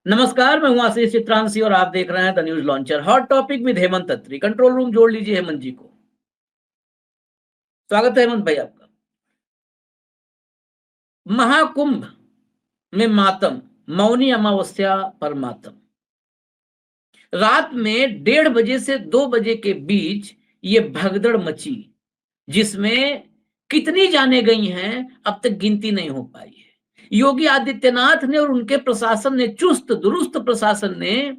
नमस्कार, मैं हूं आशीष चित्रांशी और आप देख रहे हैं the news launcher. Hot topic with Hemant Atri. Control room जोड़ लीजिए हेमंत जी को। स्वागत है हेमंत भाई आपका। महाकुंभ में मातम, मौनी अमावस्या पर मातम। रात में 1:30 से 2 बजे के बीच ये भगदड़ मची, जिसमें कितनी जाने गई हैं अब तक गिनती नहीं हो पाई है। योगी आदित्यनाथ ने और उनके प्रशासन ने, चुस्त दुरुस्त प्रशासन ने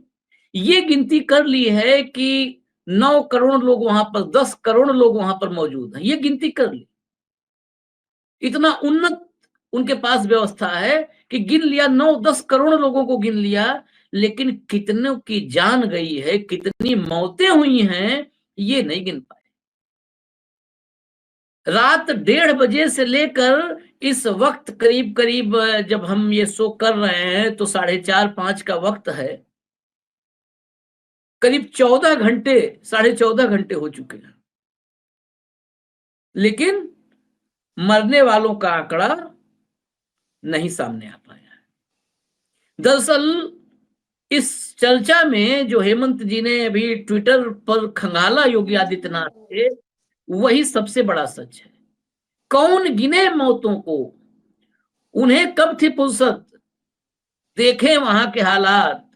ये गिनती कर ली है कि 9 करोड़ लोग वहां पर, 10 करोड़ लोग वहां पर मौजूद हैं। ये गिनती कर ली। इतना उन्नत उनके पास व्यवस्था है कि गिन लिया, 9-10 करोड़ लोगों को गिन लिया, लेकिन कितनों की जान गई है, कितनी मौतें हुई हैं, ये नहीं गिन पाए। रात 1:30 से लेकर इस वक्त करीब करीब, जब हम ये शो कर रहे हैं तो 4:30-5 का वक्त है। करीब 14 घंटे, 14.5 घंटे हो चुके हैं, लेकिन मरने वालों का आंकड़ा नहीं सामने आ पाया है। दरअसल इस चर्चा में जो हेमंत जी ने अभी ट्विटर पर खंगाला योगी आदित्यनाथ से, वही सबसे बड़ा सच है। कौन गिने मौतों को? उन्हें कब थी फुर्सत? देखें वहां के हालात,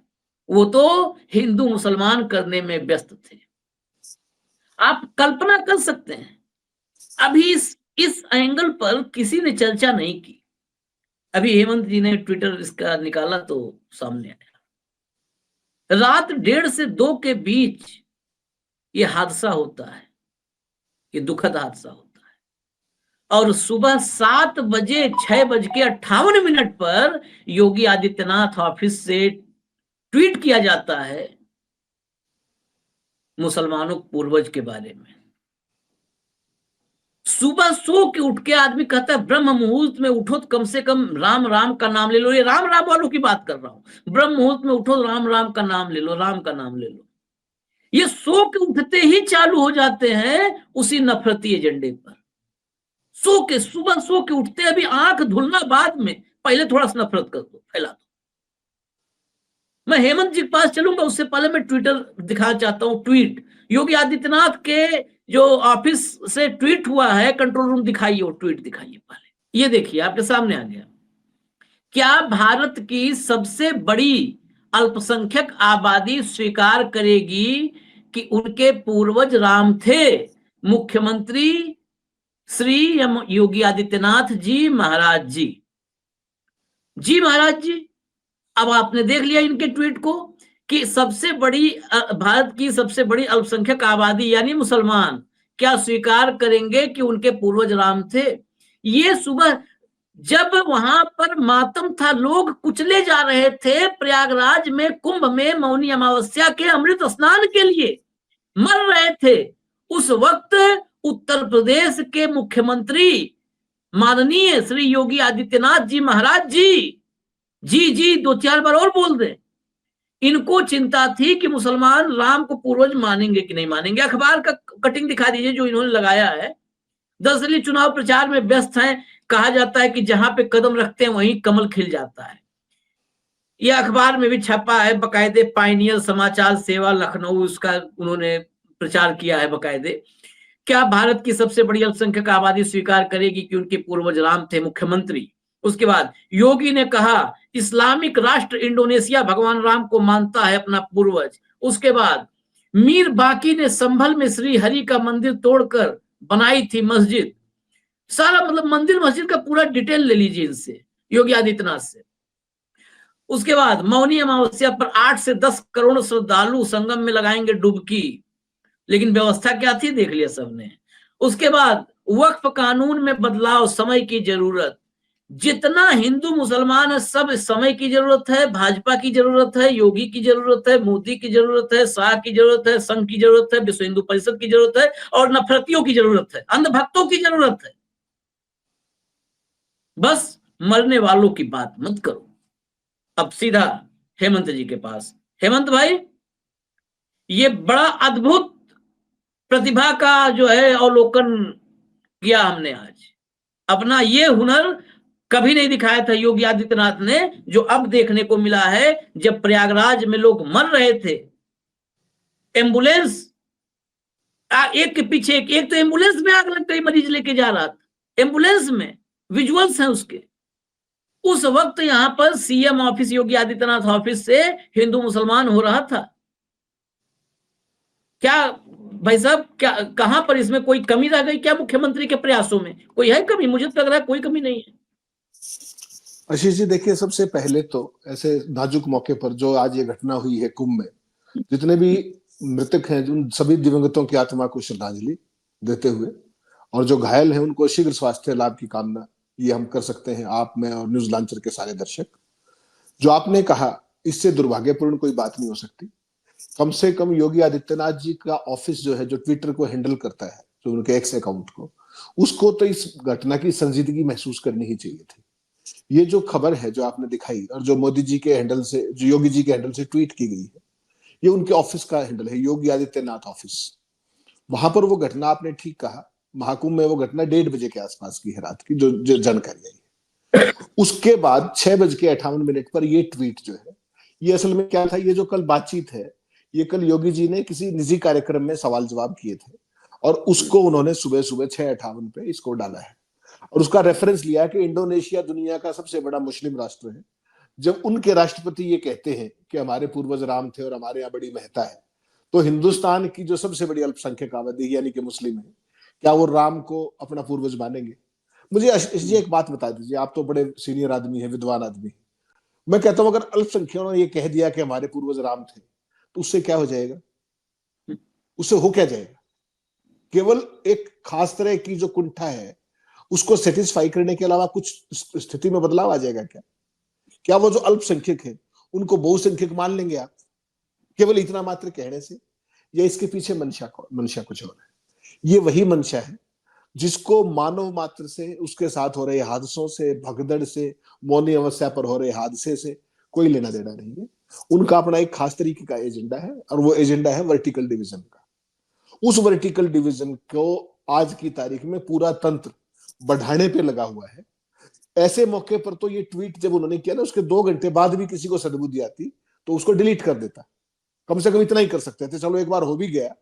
वो तो हिंदू मुसलमान करने में व्यस्त थे। आप कल्पना कर सकते हैं, अभी इस एंगल पर किसी ने चर्चा नहीं की। अभी हेमंत जी ने ट्विटर इसका निकाला तो सामने आया। रात 1:30 से 2 के बीच ये हादसा होता है, ये दुखद हादसा होता है। और सुबह 7 बजे 6:58 पर योगी आदित्यनाथ ऑफिस से ट्वीट किया जाता है मुसलमानों पूर्वज के बारे में। सुबह सो के उठ के आदमी कहता है ब्रह्म मुहूर्त में उठो तो कम से कम राम राम का नाम ले लो। ये राम राम वालों की बात कर रहा हूं। ब्रह्म मुहूर्त में उठो, राम राम का नाम ले लो, राम का नाम ले लो। ये सो के उठते ही चालू हो जाते हैं उसी नफरती एजेंडे पर। सो के, सुबह सो के उठते, अभी आंख धुलना बाद में, पहले थोड़ा सा नफरत कर दो, फैला दो। मैं हेमंत जी के पास चलूंगा, उससे पहले मैं ट्विटर दिखाना चाहता हूं। ट्वीट योगी आदित्यनाथ के जो ऑफिस से ट्वीट हुआ है, कंट्रोल रूम दिखाइए, वो ट्वीट दिखाइए पहले। ये देखिए आपके सामने आ गया। क्या भारत की सबसे बड़ी अल्पसंख्यक आबादी स्वीकार करेगी कि उनके पूर्वज राम थे? मुख्यमंत्री श्री योगी आदित्यनाथ जी महाराज जी। जी महाराज जी, अब आपने देख लिया इनके ट्वीट को कि सबसे बड़ी, भारत की सबसे बड़ी अल्पसंख्यक आबादी यानी मुसलमान क्या स्वीकार करेंगे कि उनके पूर्वज राम थे? ये सुबह जब वहां पर मातम था, लोग कुचले जा रहे थे प्रयागराज में, कुंभ में, मौनी अमावस्या के अमृत स्नान के लिए मर रहे थे, उस वक्त उत्तर प्रदेश के मुख्यमंत्री माननीय श्री योगी आदित्यनाथ जी महाराज जी, जी जी 2-4 बार और बोल दे, इनको चिंता थी कि मुसलमान राम को पूर्वज मानेंगे कि नहीं मानेंगे। अखबार का कटिंग दिखा दीजिए जो इन्होंने लगाया है। दरअसल चुनाव प्रचार में व्यस्त हैं। कहा जाता है कि जहां पे कदम रखते हैं वहीं कमल खिल जाता है। यह अखबार में भी छपा है बकायदे, पायनियर समाचार सेवा लखनऊ, उसका उन्होंने प्रचार किया है बकायदे। क्या भारत की सबसे बड़ी अल्पसंख्यक आबादी स्वीकार करेगी कि उनके पूर्वज राम थे? मुख्यमंत्री। उसके बाद योगी ने कहा इस्लामिक राष्ट्र इंडोनेशिया भगवान राम को मानता है अपना पूर्वज। उसके बाद मीर बाकी ने संभल में श्री हरि का मंदिर तोड़कर बनाई थी मस्जिद। सारा मतलब मंदिर मस्जिद का पूरा डिटेल ले लीजिए इनसे, योगी आदित्यनाथ से। उसके बाद मौनी अमावस्या पर 8 से 10 करोड़ श्रद्धालु संगम में लगाएंगे डुबकी, लेकिन व्यवस्था क्या थी देख लिया सबने। उसके बाद वक्फ कानून में बदलाव, समय की जरूरत। जितना हिंदू मुसलमान है सब समय की जरूरत है, भाजपा की जरूरत है, योगी की जरूरत है, मोदी की जरूरत है, शाह की जरूरत है, संघ की जरूरत है, विश्व हिंदू परिषद की जरूरत है, और नफरतियों की जरूरत है, अंधभक्तों की जरूरत है। बस मरने वालों की बात मत करो। अब सीधा हेमंत जी के पास। हेमंत भाई, ये बड़ा अद्भुत प्रतिभा का जो है अवलोकन किया हमने आज। अपना ये हुनर कभी नहीं दिखाया था योगी आदित्यनाथ ने, जो अब देखने को मिला है। जब प्रयागराज में लोग मर रहे थे, एम्बुलेंस एक के पीछे एक तो एम्बुलेंस में आग लग गई, मरीज लेके जा रहा था एम्बुलेंस में, विजुअल्स हैं उसके। उस वक्त यहां पर CM office, Yogi Adityanath office से हिंदू मुसलमान हो रहा था। क्या भाई साहब, क्या कहां पर इसमें कोई कमी रह गई क्या? मुख्यमंत्री के प्रयासों में कोई है कमी? मुझे तो लग रहा है कोई कमी नहीं है। आशीष जी देखिए, सबसे पहले तो ऐसे नाजुक मौके पर जो आज ये घटना हुई है कुंभ में, जितने भी मृतक हैं उन सभी दिवंगतों की आत्मा को श्रद्धांजलि देते हुए, और जो घायल हैं उनको शीघ्र स्वास्थ्य लाभ की कामना ये हम कर सकते हैं, आप, मैं और न्यूज लॉन्चर के सारे दर्शक। जो आपने कहा, इससे दुर्भाग्यपूर्ण कोई बात नहीं हो सकती। कम से कम योगी आदित्यनाथ जी का ऑफिस जो है, जो ट्विटर को हैंडल करता है, जो उनके एक्स अकाउंट को, उसको तो इस घटना की संजीदगी महसूस करनी ही चाहिए थी। ये जो खबर है जो आपने दिखाई, और जो मोदी जी के हैंडल से, जो योगी जी के हैंडल से ट्वीट की गई है, ये उनके ऑफिस का हैंडल है, योगी आदित्यनाथ ऑफिस। वहां पर वो घटना, आपने ठीक कहा, महाकुंभ में वो घटना 1:30 के आसपास की है रात की, जो जानकारी आई है। उसके बाद 6:58 पर ये ट्वीट जो है, ये असल में क्या था, ये जो कल बातचीत है, ये कल योगी जी ने किसी निजी कार्यक्रम में सवाल जवाब किए थे, और उसको उन्होंने सुबह सुबह 6:58 पे इसको डाला है, और उसका रेफरेंस लिया कि इंडोनेशिया दुनिया का सबसे बड़ा मुस्लिम राष्ट्र है। जब उनके राष्ट्रपति ये कहते हैं कि हमारे पूर्वज राम थे और हमारे यहाँ बड़ी महत्ता है, तो हिंदुस्तान की जो सबसे बड़ी अल्पसंख्यक आबादी यानी कि मुस्लिम है, क्या वो राम को अपना पूर्वज मानेंगे? मुझे आशीष जी एक बात बता दीजिए, आप तो बड़े सीनियर आदमी हैं, विद्वान आदमी। मैं कहता हूं, अगर अल्पसंख्यकों ने ये कह दिया कि हमारे पूर्वज राम थे, तो उससे क्या हो जाएगा? उससे हो क्या जाएगा? केवल एक खास तरह की जो कुंठा है उसको सेटिस्फाई करने के अलावा कुछ स्थिति में बदलाव आ जाएगा क्या? क्या वो जो अल्पसंख्यक है उनको बहुसंख्यक मान लेंगे आप, केवल इतना मात्र कहने से? या इसके पीछे मंशा कुछ और है? ये वही मंशा है जिसको मानव मात्र से, उसके साथ हो रहे हादसों से, भगदड़ से, मौनी अवस्था पर हो रहे हादसे से कोई लेना देना नहीं है। उनका अपना एक खास तरीके का एजेंडा है, और वो एजेंडा है वर्टिकल डिवीजन का। उस वर्टिकल डिवीजन को आज की तारीख में पूरा तंत्र बढ़ाने पे लगा हुआ है। ऐसे मौके पर तो ये ट्वीट जब उन्होंने किया ना, उसके 2 घंटे बाद भी किसी को सद्बुद्धि आती तो उसको डिलीट कर देता। कम से कम इतना ही कर सकते थे, चलो एक बार हो भी गया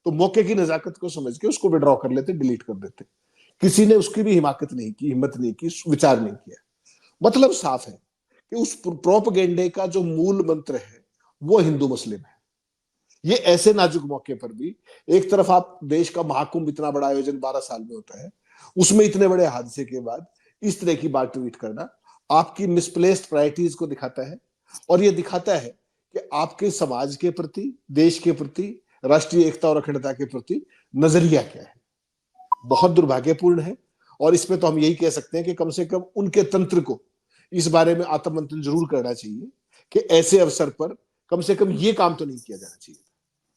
तो मौके की नजाकत को समझ के उसको विड्रॉ कर लेते, डिलीट कर देते। किसी ने उसकी भी हिमाकत नहीं की, हिम्मत नहीं की, विचार नहीं किया। मतलब साफ है कि उस प्रोपगेंडे का जो मूल मंत्र है वो हिंदू मुस्लिम है। ये ऐसे नाजुक मौके पर भी, एक तरफ आप देश का महाकुंभ, इतना बड़ा आयोजन 12 साल में होता है, उसमें इतने बड़े हादसे के बाद इस तरह की बात ट्वीट करना आपकी मिसप्लेस्ड प्रायोरिटीज को दिखाता है, और ये दिखाता है कि आपके समाज के प्रति, देश के प्रति, राष्ट्रीय एकता और अखंडता के प्रति नजरिया क्या है। बहुत दुर्भाग्यपूर्ण है, और इसमें तो हम यही कह सकते हैं कि कम से कम उनके तंत्र को इस बारे में आत्ममंथन जरूर करना चाहिए कि ऐसे अवसर पर कम से कम ये काम तो नहीं किया जाना चाहिए।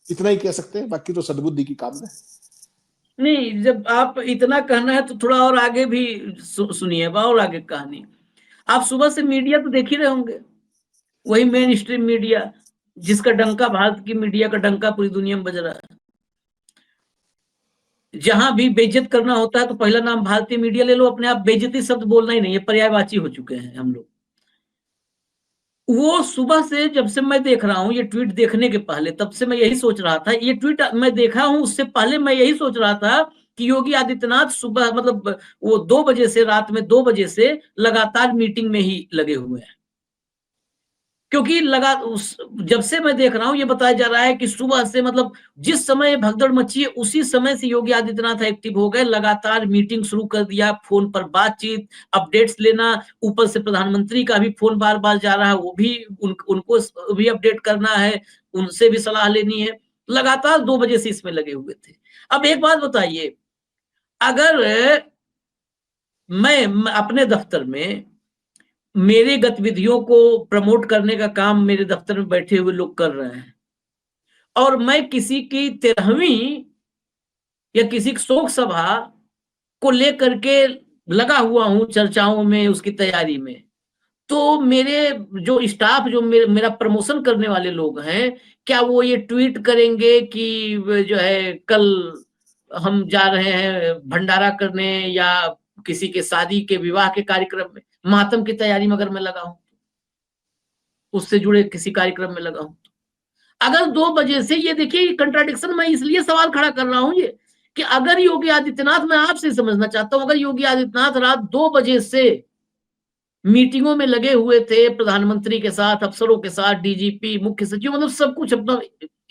इतना ही कह सकते हैं, बाकी तो सद्बुद्धि की कामना है। नहीं, जब आप इतना कहना है तो थोड़ा और आगे भी सुनिए, और आगे कहानी। आप सुबह से मीडिया तो देख ही रहे होंगे, वही मेन स्ट्रीम मीडिया जिसका डंका, भारत की मीडिया का डंका पूरी दुनिया में बज रहा है। जहां भी बेइज्जत करना होता है तो पहला नाम भारतीय मीडिया ले लो, अपने आप बेइज्जती शब्द बोलना ही नहीं है, पर्यायवाची हो चुके हैं हम लोग। वो सुबह से, जब से मैं देख रहा हूं, ये ट्वीट देखने के पहले, तब से मैं यही सोच रहा था, ये ट्वीट मैं देखा हूं उससे पहले मैं यही सोच रहा था कि योगी आदित्यनाथ सुबह, मतलब वो 2 बजे से, रात में 2 बजे से लगातार मीटिंग में ही लगे हुए हैं। क्योंकि जब से मैं देख रहा हूं, ये बताया जा रहा है कि सुबह से, मतलब जिस समय भगदड़ मची है उसी समय से योगी आदित्यनाथ एक्टिव हो गए, लगातार मीटिंग शुरू कर दिया, फोन पर बातचीत, अपडेट्स लेना, ऊपर से प्रधानमंत्री का भी फोन बार बार जा रहा है, वो भी उनको भी अपडेट करना है, उनसे भी सलाह लेनी है। लगातार 2 बजे से इसमें लगे हुए थे। अब एक बात बताइए, अगर मैं अपने दफ्तर में, मेरी गतिविधियों को प्रमोट करने का काम मेरे दफ्तर में बैठे हुए लोग कर रहे हैं, और मैं किसी की 13वीं या किसी की शोक सभा को लेकर के लगा हुआ हूं, चर्चाओं में, उसकी तैयारी में, तो मेरे जो स्टाफ, जो मेरा प्रमोशन करने वाले लोग हैं, क्या वो ये ट्वीट करेंगे कि जो है कल हम जा रहे हैं भंडारा करने या किसी के शादी के, विवाह के कार्यक्रम में? मातम की तैयारी में अगर मैं लगा हूं, उससे जुड़े किसी कार्यक्रम में लगा हूं, अगर 2 बजे से, ये देखिए कंट्राडिक्शन, मैं इसलिए सवाल खड़ा कर रहा हूं ये, कि अगर योगी आदित्यनाथ, मैं आपसे समझना चाहता हूं, अगर योगी आदित्यनाथ रात 2 बजे से मीटिंगों में लगे हुए थे प्रधानमंत्री के साथ, अफसरों के साथ, डीजीपी, मुख्य सचिव, मतलब सब कुछ अपना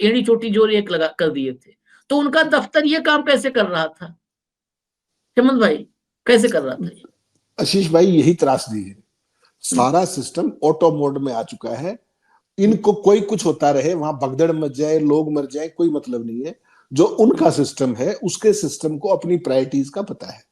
एड़ी चोटी जोर एक लगा कर दिए थे, तो उनका दफ्तर ये काम कैसे कर रहा था? हेमंत भाई, कैसे कर रहा था ये? आशीष भाई, यही त्रासदी है, सारा सिस्टम ऑटो मोड में आ चुका है। इनको कोई कुछ होता रहे, वहां भगदड़ मच जाए, लोग मर जाए, कोई मतलब नहीं है। जो उनका सिस्टम है, उसके सिस्टम को अपनी प्रायोरिटीज का पता है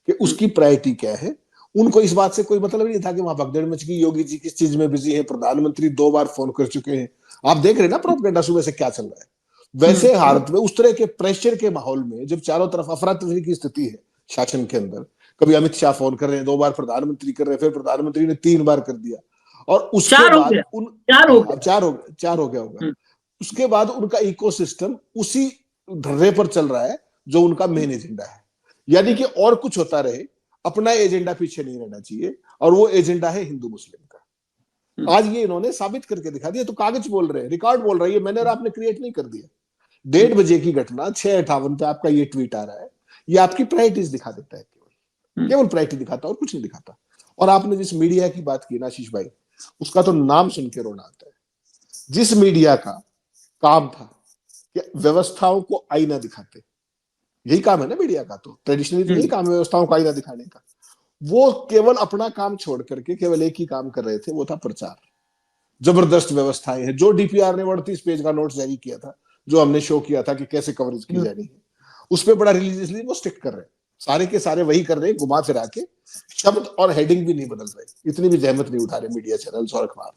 कि उसकी प्रायोरिटी क्या है। उनको इस बात से कोई मतलब नहीं था कि वहां भगदड़ मच गई, योगी जी किस चीज में बिजी है, प्रधानमंत्री 2 बार फोन कर चुके हैं। आप देख रहे हैं ना प्रोपेगेंडा सुबह से क्या चल रहा है। वैसे हालत में, उस तरह के प्रेशर के माहौल में, जब चारों तरफ अफरा तफरी की स्थिति है शासन के अंदर, कभी अमित शाह फोन कर रहे हैं, 2 बार प्रधानमंत्री कर रहे हैं, फिर प्रधानमंत्री ने 3 बार कर दिया, और उसके 4 हो बाद गया, उन 4 हो हाँ, गया। 4 हो गया होगा। उसके बाद उनका इकोसिस्टम उसी ढर्रे पर चल रहा है जो उनका मेन एजेंडा है। यानी कि और कुछ होता रहे, अपना एजेंडा पीछे नहीं रहना चाहिए, और वो एजेंडा है हिंदू मुस्लिम का। आज ये इन्होंने साबित करके दिखा दिया। तो कागज बोल रहे हैं, रिकॉर्ड बोल रहा है, ये मैंने और आपने क्रिएट नहीं कर दिया। 1:30 बजे की घटना 6:58 पे आपका ये ट्वीट आ रहा है। ये आपकी प्रायोरिटीज दिखा देता है, केवल प्रायोरिटी दिखाता है और कुछ नहीं दिखाता। और आपने जिस मीडिया की बात की ना आशीष भाई, उसका तो नाम सुन के रोना आता है। जिस मीडिया का काम था कि व्यवस्थाओं को आईना दिखाते, यही काम है ना मीडिया का, तो ट्रेडिशनली तो यही काम है व्यवस्थाओं को आईना दिखाने का, वो केवल अपना काम छोड़ करके केवल एक ही काम कर रहे थे, वो था प्रचार। जबरदस्त व्यवस्थाएं हैं, जो डीपीआर ने 38 पेज का नोट जारी किया था, जो हमने शो किया था कि कैसे कवरेज की जानी है, उस पर बड़ा रिलीजियसली वो स्टिक कर रहे हैं। सारे के सारे वही कर रहे हैं, घुमा फिरा के, शब्द और हेडिंग भी नहीं बदल रहे, इतनी भी जहमत नहीं उठा रहे मीडिया चैनल्स और अखबार।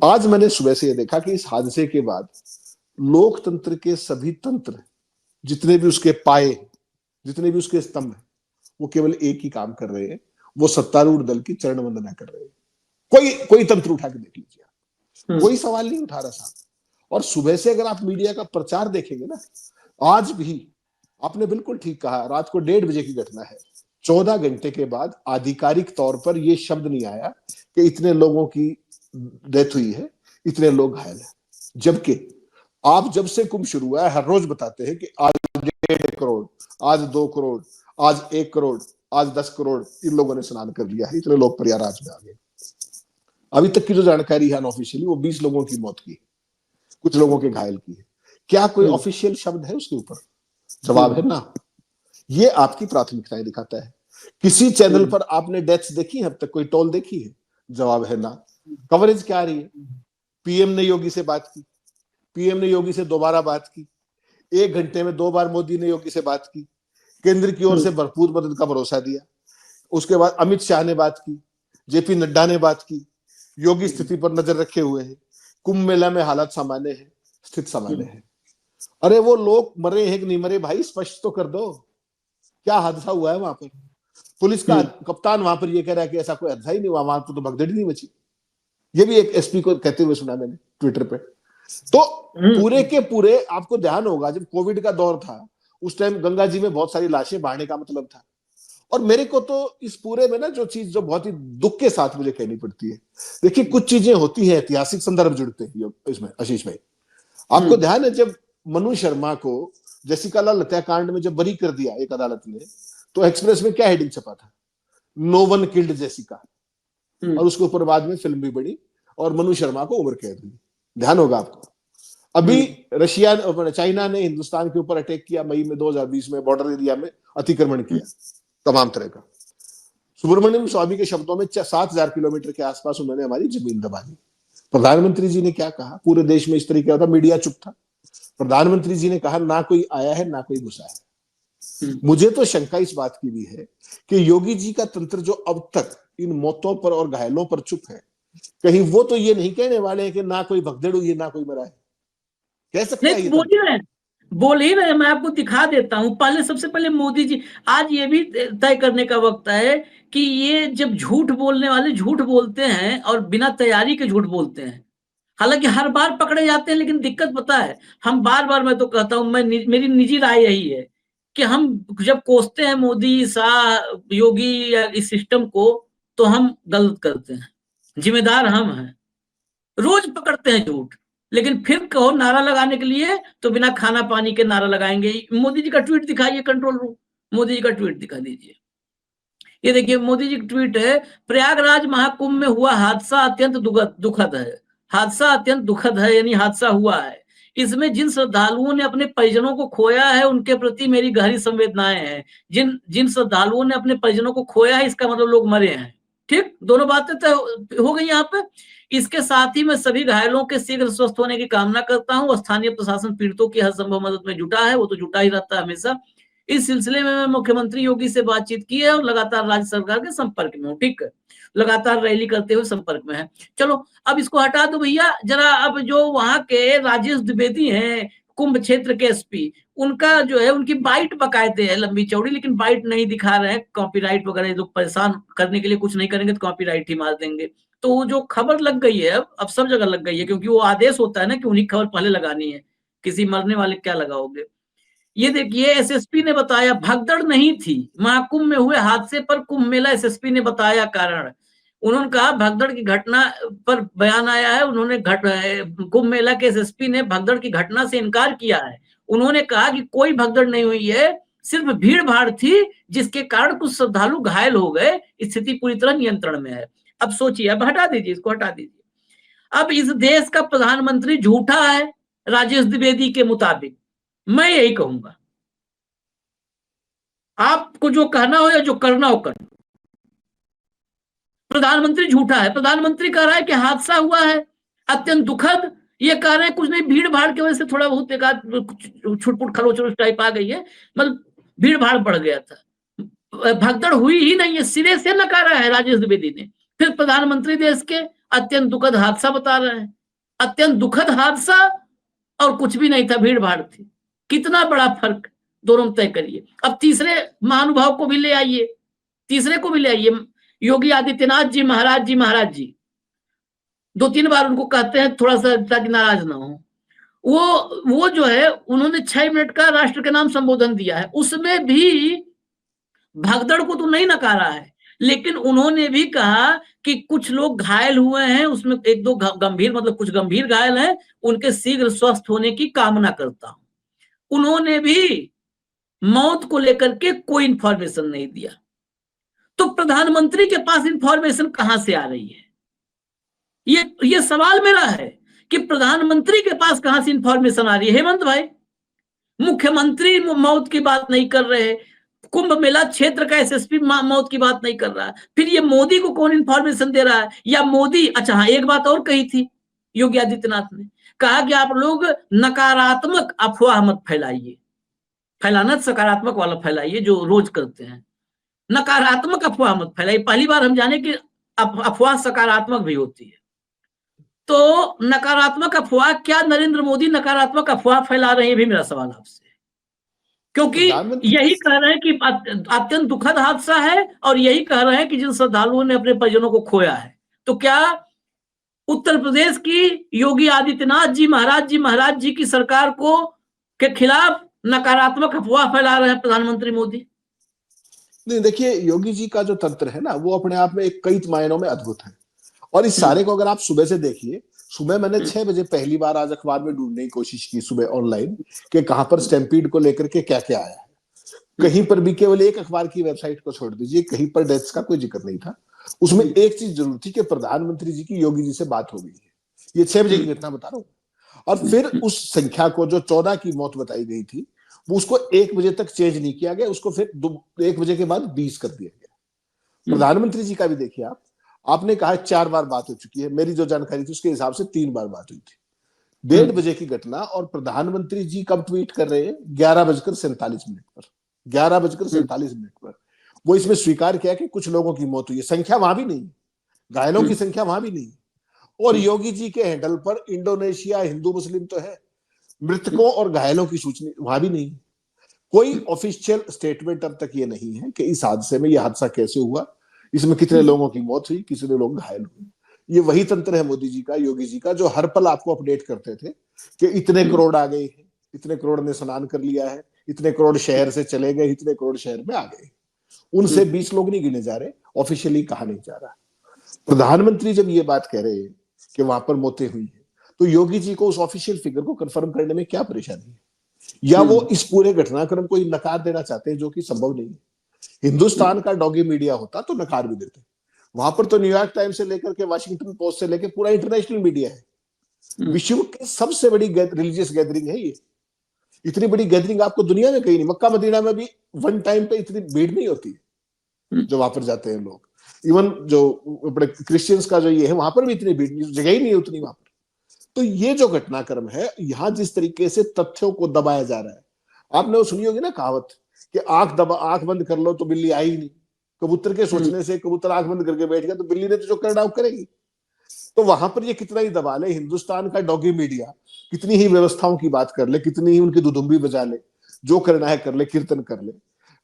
आज मैंने सुबह से ये देखा कि इस हादसे के बाद लोकतंत्र के सभी तंत्र, जितने भी उसके पाए, जितने भी उसके स्तंभ हैं, वो केवल एक ही काम कर रहे हैं, वो सत्तारूढ़ दल की चरण वंदना कर रहे हैं। कोई तंत्र उठा के देख लीजिए, कोई सवाल नहीं उठा रहा साहब। और सुबह से अगर आप मीडिया का प्रचार देखेंगे ना, आज भी आपने बिल्कुल ठीक कहा, रात को 1:30 बजे की घटना है, 14 घंटे के बाद आधिकारिक तौर पर यह शब्द नहीं आया कि इतने लोगों की डेथ हुई है, इतने लोग घायल हैं। जबकि आप जब से कुंभ शुरू हुआ है, हर रोज बताते हैं कि आज 1.5 करोड़, आज 2 करोड़, आज 1 करोड़, आज 10 करोड़ इन लोगों ने स्नान कर लिया है, इतने लोग प्रयागराज में आ गए। अभी तक की जो जानकारी है अनऑफिशियली, वो 20 लोगों की मौत की, कुछ लोगों के घायल की है। क्या कोई ऑफिशियल शब्द है उसके ऊपर? जवाब है ना। ये आपकी प्राथमिकताएं दिखाता है। किसी चैनल पर आपने डेथ्स देखी है अब तक? कोई टोल देखी है? जवाब है ना। कवरेज क्या आ रही है? पीएम ने योगी से बात की, पीएम ने योगी से दोबारा बात की, 1 घंटे में 2 बार मोदी ने योगी से बात की, केंद्र की ओर से भरपूर मदद का भरोसा दिया। उसके बाद अमित शाह ने बात की, जेपी नड्डा ने बात की, योगी स्थिति पर नजर रखे हुए हैं, कुंभ मेला में हालात सामान्य है, स्थिति सामान्य है। अरे वो लोग मरे हैं कि नहीं मरे भाई, स्पष्ट तो कर दो, क्या हादसा हुआ है वहां पर? पुलिस का कप्तान वहां पर ये कह रहा है कि ऐसा कोई हादसा ही नहीं हुआ, वहां पर तो भगदड़ नहीं मची। ये भी एक एसपी को कहते हुए सुना मैंने ट्विटर पे। तो पूरे के पूरे, आपको ध्यान होगा जब कोविड का दौर था, उस टाइम गंगा जी में बहुत सारी लाशें बहाने का मतलब था। और मेरे को तो इस पूरे में ना जो चीज जो बहुत ही दुख के साथ मुझे कहनी पड़ती है, देखिए कुछ चीजें होती हैं, ऐतिहासिक संदर्भ जुड़ते हैं इसमें आशीष भाई। आपको ध्यान है जब मनु शर्मा को जेसिका लाल हत्याकांड में जब बरी कर दिया एक अदालत ने, तो एक्सप्रेस में क्या हेडिंग छपा था? No one killed Jessica. और उसके ऊपर बाद में फिल्म भी बनी और मनु शर्मा को उम्र कैद हुई। ध्यान होगा आपको। अभी रशिया, चाइना ने हिंदुस्तान के ऊपर अटैक किया मई में 2020 में, बॉर्डर एरिया में अतिक्रमण किया तमाम तरह का। सुब्रमण्यम स्वामी के शब्दों में 7,000 किलोमीटर के आसपास उन्होंने हमारी जमीन दबा दी। प्रधानमंत्री जी ने क्या कहा? पूरे देश में इस तरीके का था, मीडिया चुप था। प्रधानमंत्री जी ने कहा ना कोई आया है ना कोई घुसा है। मुझे तो शंका इस बात की भी है कि योगी जी का तंत्र जो अब तक इन मौतों पर और घायलों पर चुप है, कहीं वो तो ये नहीं कहने वाले हैं कि ना कोई भगदड़ हुई है ना कोई मरा है। कह सकता है ये बोल ही रहे, मैं आपको दिखा देता हूं। पहले, सबसे पहले मोदी जी, आज ये भी तय करने का वक्त है कि ये जब झूठ बोलने वाले झूठ बोलते हैं और बिना तैयारी के झूठ बोलते हैं, हालांकि हर बार पकड़े जाते हैं, लेकिन दिक्कत पता है, हम बार बार, मैं तो कहता हूं, मेरी निजी राय यही है कि हम जब कोसते हैं मोदी, शाह, योगी या इस सिस्टम को, तो हम गलत करते हैं, जिम्मेदार हम हैं। रोज पकड़ते हैं झूठ, लेकिन फिर कहो नारा लगाने के लिए तो बिना खाना पानी के नारा लगाएंगे। मोदी जी का ट्वीट दिखाइए, कंट्रोल रूम, मोदी जी का ट्वीट दिखा दीजिए। ये देखिए मोदी जी की ट्वीट है, प्रयागराज महाकुंभ में हुआ हादसा अत्यंत दुखद है। हादसा अत्यंत दुखद है, यानी हादसा हुआ है। इसमें जिन श्रद्धालुओं ने अपने परिजनों को खोया है उनके प्रति मेरी गहरी संवेदनाएं हैं। जिन जिन श्रद्धालुओं ने अपने परिजनों को खोया है, इसका मतलब लोग मरे हैं। ठीक, दोनों बातें तो हो गई यहाँ पे। इसके साथ ही मैं सभी घायलों के शीघ्र स्वस्थ होने की कामना करता हूँ। स्थानीय प्रशासन पीड़ितों की हर संभव मदद में जुटा है, वो तो जुटा ही रहता है हमेशा। इस सिलसिले में मैं मुख्यमंत्री योगी से बातचीत की है और लगातार राज्य सरकार के संपर्क में हूँ। ठीक है, लगातार रैली करते हुए संपर्क में है। चलो अब इसको हटा दो भैया जरा। अब जो वहां के राजेश द्विवेदी हैं, कुंभ क्षेत्र के एसपी, उनका जो है उनकी बाइट बकायदे है लंबी चौड़ी, लेकिन बाइट नहीं दिखा रहे हैं। कॉपीराइट वगैरह लोग परेशान करने के लिए कुछ नहीं करेंगे तो कॉपीराइट ही मार देंगे। तो जो खबर लग गई है अब सब जगह लग गई है, क्योंकि वो आदेश होता है ना कि उन्हीं खबर पहले लगानी है। किसी मरने वाले क्या लगाओगे। ये देखिए एसएसपी ने बताया भगदड़ नहीं थी महाकुंभ में हुए हादसे पर, कुंभ मेला एसएसपी ने बताया कारण। उन्होंने कहा भगदड़ की घटना पर बयान आया है। उन्होंने कुंभ मेला के एसएसपी ने भगदड़ की घटना से इनकार किया है। उन्होंने कहा कि कोई भगदड़ नहीं हुई है, सिर्फ भीड़ भाड़ थी जिसके कारण कुछ श्रद्धालु घायल हो गए। स्थिति पूरी तरह नियंत्रण में है। अब सोचिए, अब हटा दीजिए, इसको हटा दीजिए। अब इस देश का प्रधानमंत्री झूठा है राजेश द्विवेदी के मुताबिक। मैं यही कहूंगा, आपको जो कहना हो या जो करना हो कर। प्रधानमंत्री झूठा है। प्रधानमंत्री कह रहा है कि हादसा हुआ है अत्यंत दुखद। ये कह रहे हैं कुछ नहीं, भीड़ भाड़ की वजह से थोड़ा बहुत एक आध छुटपुट खरोच टाइप आ गई है, मतलब भीड़ भाड़ बढ़ गया था, भगदड़ हुई ही नहीं है। सिरे से नकारा है राजेश द्विवेदी ने। फिर प्रधानमंत्री देश के अत्यंत दुखद हादसा बता रहे हैं। अत्यंत दुखद हादसा और कुछ भी नहीं था, भीड़ भाड़ थी। कितना बड़ा फर्क, दोनों तय करिए। अब तीसरे महानुभाव को भी ले आइए, तीसरे को भी ले आइए। योगी आदित्यनाथ जी, महाराज जी, महाराज जी, 2-3 बार उनको कहते हैं थोड़ा सा ताकि नाराज ना हो। वो जो है उन्होंने 6 मिनट का राष्ट्र के नाम संबोधन दिया है, उसमें भी भगदड़ को तो नहीं नकारा है, लेकिन उन्होंने भी कहा कि कुछ लोग घायल हुए हैं, उसमें 1-2 गंभीर, मतलब कुछ गंभीर घायल हैं, उनके शीघ्र स्वस्थ होने की कामना करता हूं। उन्होंने भी मौत को लेकर के कोई इंफॉर्मेशन नहीं दिया। तो प्रधानमंत्री के पास इंफॉर्मेशन कहां से आ रही है? ये सवाल मेरा है कि प्रधानमंत्री के पास कहां से इंफॉर्मेशन आ रही है। हेमंत भाई, मुख्यमंत्री मौत की बात नहीं कर रहे, कुंभ मेला क्षेत्र का एसएसपी मौत की बात नहीं कर रहा है, फिर ये मोदी को कौन इंफॉर्मेशन दे रहा है? या मोदी, अच्छा हाँ, एक बात और कही थी योगी आदित्यनाथ ने, कहा कि आप लोग नकारात्मक अफवाह मत फैलाइए, फैलाना सकारात्मक वाला फैलाइए जो रोज करते हैं। नकारात्मक अफवाह मत फैलाइए। पहली बार हम जाने कि अफवाह सकारात्मक भी होती है। तो नकारात्मक अफवाह, क्या नरेंद्र मोदी नकारात्मक अफवाह फैला रहे हैं, भी मेरा सवाल आपसे, क्योंकि यही कह रहे हैं कि अत्यंत दुखद हादसा है और यही कह रहे हैं कि जिन श्रद्धालुओं ने अपने परिजनों को खोया है। तो क्या उत्तर प्रदेश की योगी आदित्यनाथ जी, महाराज जी की सरकार को के खिलाफ नकारात्मक अफवाह फैला रहे हैं प्रधानमंत्री मोदी? नहीं, देखिए योगी जी का जो तंत्र है ना, वो अपने आप में एक कई मायनों में अद्भुत है। और इस सारे को अगर आप सुबह से देखिए, सुबह मैंने 6 बजे पहली बार आज अखबार में ढूंढने की कोशिश की सुबह ऑनलाइन कि कहां पर स्टैम्पीड को लेकर के क्या क्या आया है। कहीं पर भी, केवल एक अखबार की वेबसाइट को छोड़ दीजिए, कहीं पर डेथ्स का कोई जिक्र नहीं था। उसमें एक चीज जरूर थी कि प्रधानमंत्री जी की योगी जी से बात हो गई है। ये 6 बजे की घटना बता रहा हूँ। और फिर उस संख्या को जो 14 की मौत बताई गई थी, वो उसको 1 बजे तक चेंज नहीं किया गया, उसको फिर 1 बजे के बाद 20 कर दिया गया। प्रधानमंत्री जी का भी देखिए आप, आपने कहा 4 बार बात हो चुकी है, मेरी जो जानकारी थी उसके हिसाब से 3 बार बात हुई थी। 1:30 बजे की घटना, और प्रधानमंत्री जी कब ट्वीट कर रहे हैं? 11:47 पर, 11:47 पर। वो इसमें स्वीकार किया कि कुछ लोगों की मौत हुई है, संख्या वहां भी नहीं, घायलों की संख्या वहां भी नहीं। और योगी जी के हैंडल पर इंडोनेशिया हिंदू मुस्लिम तो है, मृतकों और घायलों की सूचना वहां भी नहीं। कोई ऑफिशियल स्टेटमेंट अब तक ये नहीं है कि इस हादसे में, यह हादसा कैसे हुआ, इसमें कितने लोगों की मौत हुई, कितने लोग घायल हुए। ये वही तंत्र है मोदी जी का, योगी जी का, जो हर पल आपको अपडेट करते थे कि इतने करोड़ आ गए हैं, इतने करोड़ ने स्नान कर लिया है, इतने करोड़ शहर से चले गए, इतने करोड़ शहर में आ गए। उनसे 20 लोग नहीं गिने जा रहे, ऑफिशियली कहा नहीं जा रहा। प्रधानमंत्री जब ये बात कह रहे हैं कि वहां पर मौतें हुई है, तो योगी जी को उस ऑफिशियल फिगर को कंफर्म करने में क्या परेशानी है? या वो इस पूरे घटनाक्रम को नकार देना चाहते हैं, जो कि संभव नहीं है। हिंदुस्तान का डॉगी मीडिया होता तो नकार भी देते। वहां पर तो न्यूयॉर्क टाइम्स से लेकर के वाशिंगटन पोस्ट से लेकर पूरा इंटरनेशनल मीडिया है। विश्व की सबसे बड़ी रिलीजियस गैदरिंग है ये। इतनी बड़ी गैदरिंग आपको दुनिया में कहीं नहीं, मक्का मदीना में भी वन टाइम पे इतनी भीड़ नहीं होती है जो वहां पर जाते हैं लोग। इवन जो बड़े क्रिश्चियंस का जो ये है, वहां पर भी इतनी भीड़, जगह ही नहीं है उतनी वहां पर। तो ये जो घटनाक्रम है, यहां जिस तरीके से तथ्यों को दबाया जा रहा है, आपने वो सुनी होगी ना कहावत कि आंख बंद कर लो तो बिल्ली आई नहीं। कबूतर के सोचने से कबूतर आंख बंद करके बैठ गया तो बिल्ली ने तो जो करना वो करेगी। तो वहां पर ये कितना ही दबा ले, हिंदुस्तान का डॉगी मीडिया कितनी ही व्यवस्थाओं की बात कर ले, कितनी ही उनकी दुदुम्बी बजा ले, जो करना है कर ले, कीर्तन कर ले,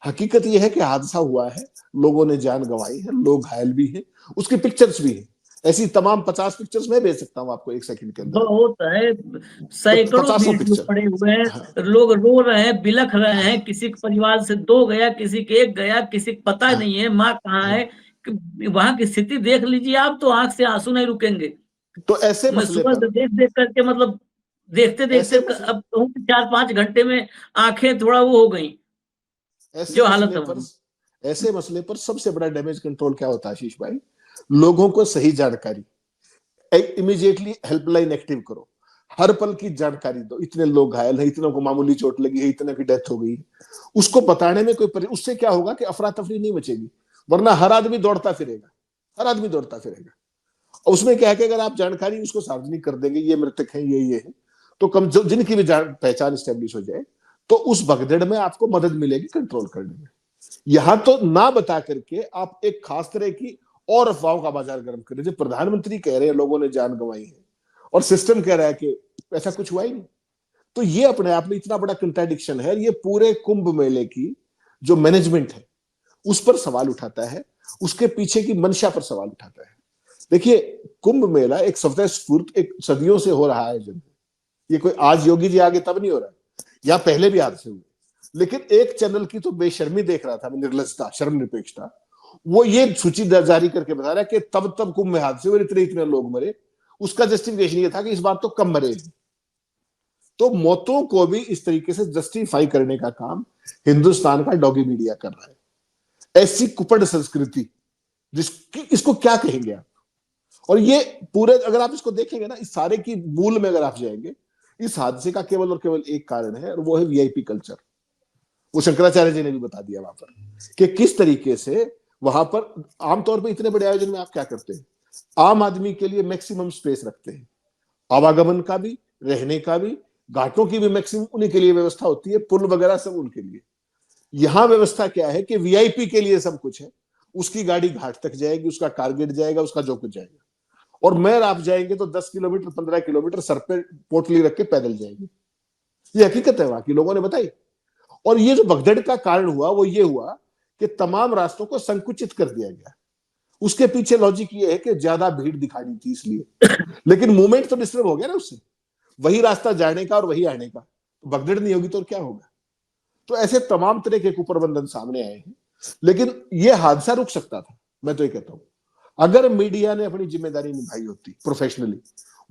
हकीकत यह है कि हादसा हुआ है, लोगों ने जान गंवाई है, लोग घायल भी हैं, उसकी पिक्चर्स भी है। ऐसी तमाम 50 पिक्चर्स मैं भेज सकता हूं आपको 1 सेकंड के अंदर। बहुत है, सैकड़ों 50 वीडियो पिक्चर। पड़े हुए हैं। हाँ, लोग रो रहे हैं, बिलख रहे हैं। किसी के परिवार से 2 गया, किसी के 1 गया, किसी को पता हाँ, नहीं है माँ कहाँ हाँ। है। वहां की स्थिति देख लीजिए आप, तो आंख से आंसू नहीं रुकेंगे। तो ऐसे मैं मसले सुबह से पर, देख देख करके, मतलब देखते देखते ऐसे मसले अब कहूँ 4-5 घंटे में आंखें थोड़ा वो हो गई, ऐसे जो हालत मसले है पर हमारी। ऐसे मसले पर सबसे बड़ा डैमेज कंट्रोल क्या होता है आशीष भाई? लोगों को सही जानकारी, इमीडिएटली हेल्पलाइन एक्टिव करो, हर पल की जानकारी दो। इतने लोग घायल हैं, इतनों को मामूली चोट लगी है, इतने की डेथ हो गई है, उसको बताने में उससे क्या होगा कि अफरा तफरी नहीं बचेगी, वरना हर आदमी दौड़ता फिरेगा, हर आदमी दौड़ता फिरेगा। और उसमें क्या है कि अगर आप जानकारी उसको सार्वजनिक कर देंगे, ये मृतक है, ये है, तो कम जिनकी भी पहचान स्टेब्लिश हो जाए, तो उस भगदड़ में आपको मदद मिलेगी कंट्रोल करने में। यहां तो ना बता करके आप एक खास तरह की और अफवाहों का बाजार गर्म कर रहे हैं। प्रधानमंत्री कह रहे हैं लोगों ने जान गंवाई है, और सिस्टम कह रहा है कि ऐसा कुछ हुआ ही नहीं। तो ये अपने आप में इतना बड़ा कंट्राडिक्शन है। ये पूरे कुंभ मेले की जो मैनेजमेंट है उस पर सवाल उठाता है, उसके पीछे की मंशा पर सवाल उठाता है। देखिए, कुंभ मेला एक स्वतः स्फूर्त, एक सदियों से हो रहा आयोजन। ये कोई आज योगी जी आगे तब नहीं हो रहा है, या पहले भी हादसे हुए। लेकिन एक चैनल की तो बेशर्मी देख रहा था, निर्लजता, शर्म निरपेक्षता, वो ये सूची जारी करके बता रहा है कि तब तब कुंभ में हादसे हुए, इतने इतने लोग मरे। उसका जस्टिफिकेशन ये था कि इस बार तो कम मरे। तो मौतों को भी इस तरीके से जस्टिफाई करने का काम हिंदुस्तान का डॉगी मीडिया कर रहा है। ऐसी कुपड़ संस्कृति, जिसकी इसको क्या कहेंगे आप? और ये पूरे, अगर आप इसको देखेंगे ना, इस सारे की मूल में अगर आप जाएंगे, इस हादसे का केवल और केवल एक कारण है, और वो है वीआईपी कल्चर। वो शंकराचार्य जी ने भी बता दिया वहां पर कि किस तरीके से वहां पर आमतौर पर इतने बड़े आयोजन में आप क्या करते हैं, आम आदमी के लिए मैक्सिमम स्पेस रखते हैं, आवागमन का भी, रहने का भी, घाटों की भी मैक्सिमम उन्हीं के लिए व्यवस्था होती है, पुल वगैरह सब उनके लिए। यहां व्यवस्था क्या है कि वीआईपी के लिए सब कुछ है, उसकी गाड़ी घाट तक जाएगी, उसका टारगेट जाएगा, उसका जो कुछ जाएगा। और मैं आप जाएंगे तो 10 किलोमीटर 15 किलोमीटर सर पे पोटली रख के पैदल जाएंगे। ये हकीकत है, वहां की लोगों ने बताई। और ये जो भगदड़ का कारण हुआ वो ये हुआ कि तमाम रास्तों को संकुचित कर दिया गया। उसके पीछे लॉजिक ये है कि ज्यादा भीड़ दिखानी थी इसलिए, लेकिन मूवमेंट तो डिस्टर्ब हो गया ना उससे, वही रास्ता जाने का और वही आने का। तो भगदड़ नहीं होगी तो क्या होगा? तो ऐसे तमाम तरह के कुप्रबंधन सामने आए हैं, लेकिन ये हादसा रुक सकता था। मैं तो ये कहता हूं, अगर मीडिया ने अपनी जिम्मेदारी निभाई होती प्रोफेशनली,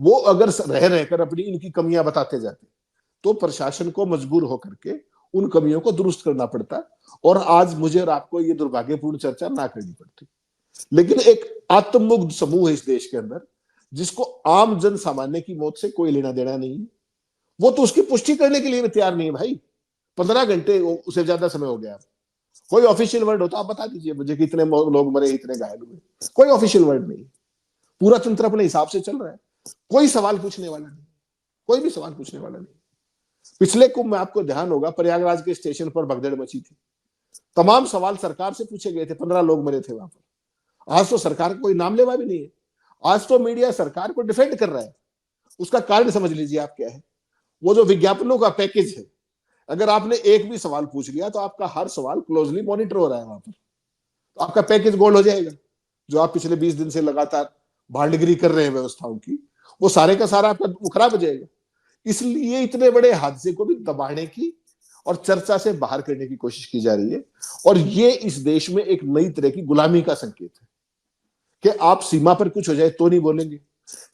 वो अगर रह रहकर अपनी इनकी कमियां बताते जाते, तो प्रशासन को मजबूर होकर के उन कमियों को दुरुस्त करना पड़ता, और आज मुझे और आपको ये दुर्भाग्यपूर्ण चर्चा ना करनी पड़ती। लेकिन एक आत्ममुग्ध समूह है इस देश के अंदर, जिसको आम जन सामान्य की मौत से कोई लेना देना नहीं है। वो तो उसकी पुष्टि करने के लिए भी तैयार नहीं है भाई। 15 घंटे उससे ज्यादा समय हो गया। कोई ऑफिशियल वर्ड होता आप बता दीजिए मुझे, कितने लोग मरे, इतने घायल हुए। कोई ऑफिशियल वर्ड नहीं। पूरा तंत्र अपने हिसाब से चल रहा है, कोई सवाल पूछने वाला नहीं, कोई भी सवाल पूछने वाला नहीं। पिछले कुंभ में आपको ध्यान होगा, प्रयागराज के स्टेशन पर भगदड़ मची थी, तमाम सवाल सरकार से पूछे गए थे, 15 लोग मरे थे वहां पर। आज तो सरकार का कोई नाम लेवा भी नहीं है। आज तो मीडिया सरकार को डिफेंड कर रहा है। उसका कारण समझ लीजिए आप क्या है। वो जो विज्ञापनों का पैकेज है, अगर आपने एक भी सवाल पूछ लिया तो आपका हर सवाल क्लोजली मॉनिटर हो रहा है वहां पर, तो आपका पैकेज गोल्ड हो जाएगा। जो आप पिछले 20 दिन से लगातार भांडगिरी कर रहे हैं व्यवस्थाओं की, वो सारे का सारा आपका खराब हो जाएगा। इसलिए इतने बड़े हादसे को भी दबाने की और चर्चा से बाहर करने की कोशिश की जा रही है। और ये इस देश में एक नई तरह की गुलामी का संकेत है कि आप सीमा पर कुछ हो जाए तो नहीं बोलेंगे,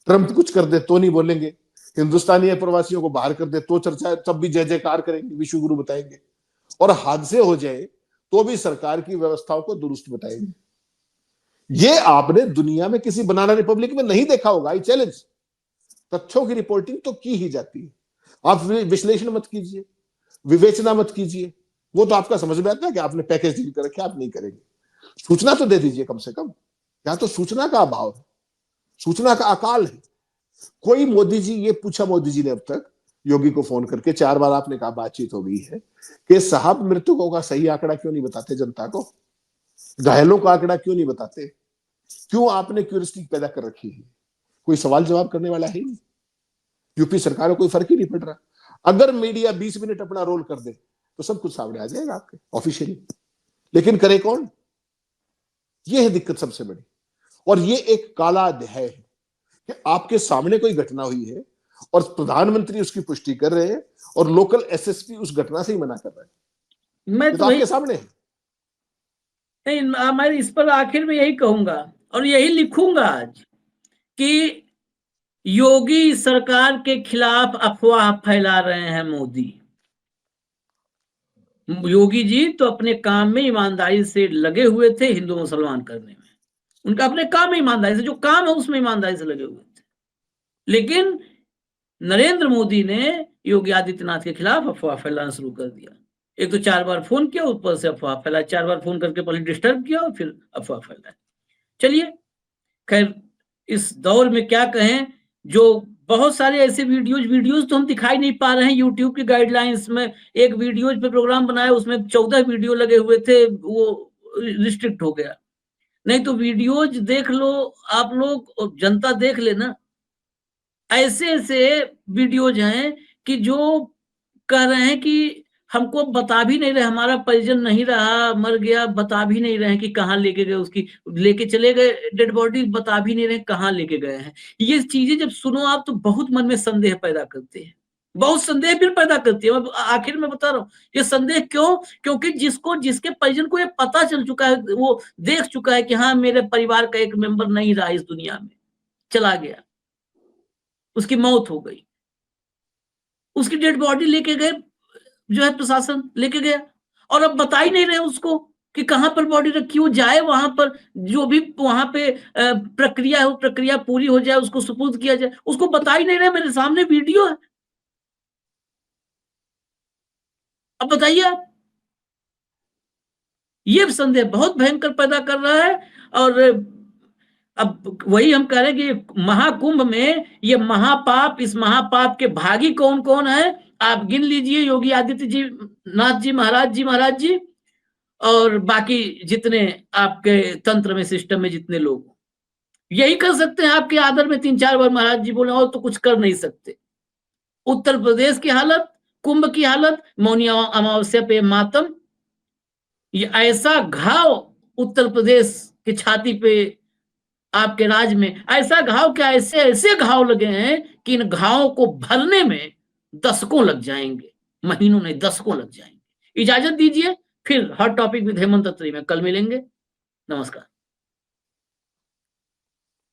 ट्रंप कुछ कर दे तो नहीं बोलेंगे, हिंदुस्तानी प्रवासियों को बाहर कर दे तो चर्चा, तब भी जय जयकार करेंगे, विश्व गुरु बताएंगे, और हादसे हो जाए तो भी सरकार की व्यवस्थाओं को दुरुस्त बताएंगे। ये आपने दुनिया में किसी बनाना रिपब्लिक में नहीं देखा होगा। I challenge. तथ्यों की रिपोर्टिंग तो की ही जाती है, आप विश्लेषण मत कीजिए, विवेचना मत कीजिए, वो तो आपका समझ में आता है कि आपने पैकेज डील कर रखे, आप नहीं करेंगे। सूचना तो दे दीजिए कम से कम। यहां तो सूचना का अभाव है, सूचना का अकाल है। कोई मोदी जी, ये पूछा मोदी जी ने अब तक योगी को फोन करके, 4 बार आपने कहा बातचीत हो गई है, कि साहब मृतकों का सही आंकड़ा क्यों नहीं बताते जनता को, घायलों का आंकड़ा क्यों नहीं बताते, क्यों आपने क्यूरियोसिटी पैदा कर रखी है? कोई सवाल जवाब करने वाला है नहीं। यूपी सरकार को कोई फर्क ही नहीं पड़ रहा। अगर मीडिया 20 मिनट अपना रोल कर दे तो सब कुछ सामने आ जाएगा आपके ऑफिशियली, लेकिन करे कौन? ये है दिक्कत सबसे बड़ी। और ये एक काला अध्याय है कि आपके सामने कोई घटना हुई है और प्रधानमंत्री उसकी पुष्टि कर रहे हैं और लोकल एसएसपी उस घटना से ही मना कर रहे हैं। मैं ये तो आपके सामने है। नहीं, मैं इस पर आखिर में यही कहूंगा और यही लिखूंगा आज कि योगी सरकार के खिलाफ अफवाह फैला रहे हैं मोदी। योगी जी तो अपने काम में ईमानदारी से लगे हुए थे, हिंदू मुसलमान करने में, उनका अपने काम में ईमानदारी से, जो काम है उसमें ईमानदारी से लगे हुए थे। लेकिन नरेंद्र मोदी ने योगी आदित्यनाथ के खिलाफ अफवाह फैलाना शुरू कर दिया। एक तो 4 बार फोन किया, ऊपर से अफवाह फैला, 4 बार फोन करके पहले डिस्टर्ब किया और फिर अफवाह फैला। चलिए, खैर इस दौर में क्या कहें, जो बहुत सारे ऐसे वीडियोज तो हम दिखाई नहीं पा रहे हैं। यूट्यूब की गाइडलाइंस में एक वीडियोज पे प्रोग्राम बनाया, उसमें 14 वीडियो लगे हुए थे, वो रिस्ट्रिक्ट हो गया। नहीं तो वीडियोज देख लो आप लोग, जनता देख लेना। ऐसे ऐसे वीडियोज हैं कि जो कह रहे हैं कि हमको बता भी नहीं रहे, हमारा परिजन नहीं रहा, मर गया, बता भी नहीं रहे हैं कि कहाँ लेके गए, उसकी लेके चले गए डेड बॉडी, बता भी नहीं रहे कहाँ लेके गए हैं। ये चीजें जब सुनो आप तो बहुत मन में संदेह पैदा करते हैं, बहुत संदेह फिर पैदा करती है। मैं आखिर में बता रहा हूँ ये संदेह क्यों, क्योंकि जिसके परिजन को ये पता चल चुका है, वो देख चुका है कि हाँ मेरे परिवार का एक मेंबर नहीं रहा इस दुनिया में, चला गया, उसकी मौत हो गई, उसकी डेड बॉडी लेके गए, जो है प्रशासन लेके गया, और अब बता ही नहीं रहे उसको कि कहां पर बॉडी रखी, वो जाए वहां पर, जो भी वहां पे प्रक्रिया है वो प्रक्रिया पूरी हो जाए, उसको सुपुर्द किया जाए, उसको बता ही नहीं रहे। मेरे सामने वीडियो है, अब बताइए आप। ये संदेह बहुत भयंकर पैदा कर रहा है। और अब वही हम कह रहे हैं कि महाकुंभ में ये महापाप, इस महापाप के भागी कौन कौन है आप गिन लीजिए, योगी आदित्य जी नाथ जी महाराज जी और बाकी जितने आपके तंत्र में, सिस्टम में जितने लोग, यही कर सकते हैं। आपके आदर में 3-4 बार महाराज जी बोले, और तो कुछ कर नहीं सकते। उत्तर प्रदेश की हालत, कुंभ की हालत, मौनी अमावस्या पे मातम, ये ऐसा घाव उत्तर प्रदेश की छाती पे, आपके राज्य में ऐसा घाव, क्या ऐसे ऐसे घाव लगे हैं कि इन घावों को भरने में दशकों लग जाएंगे, महीनों नहीं दशकों लग जाएंगे। इजाजत दीजिए, फिर हर टॉपिक विद हेमंत अत्री में कल मिलेंगे। नमस्कार।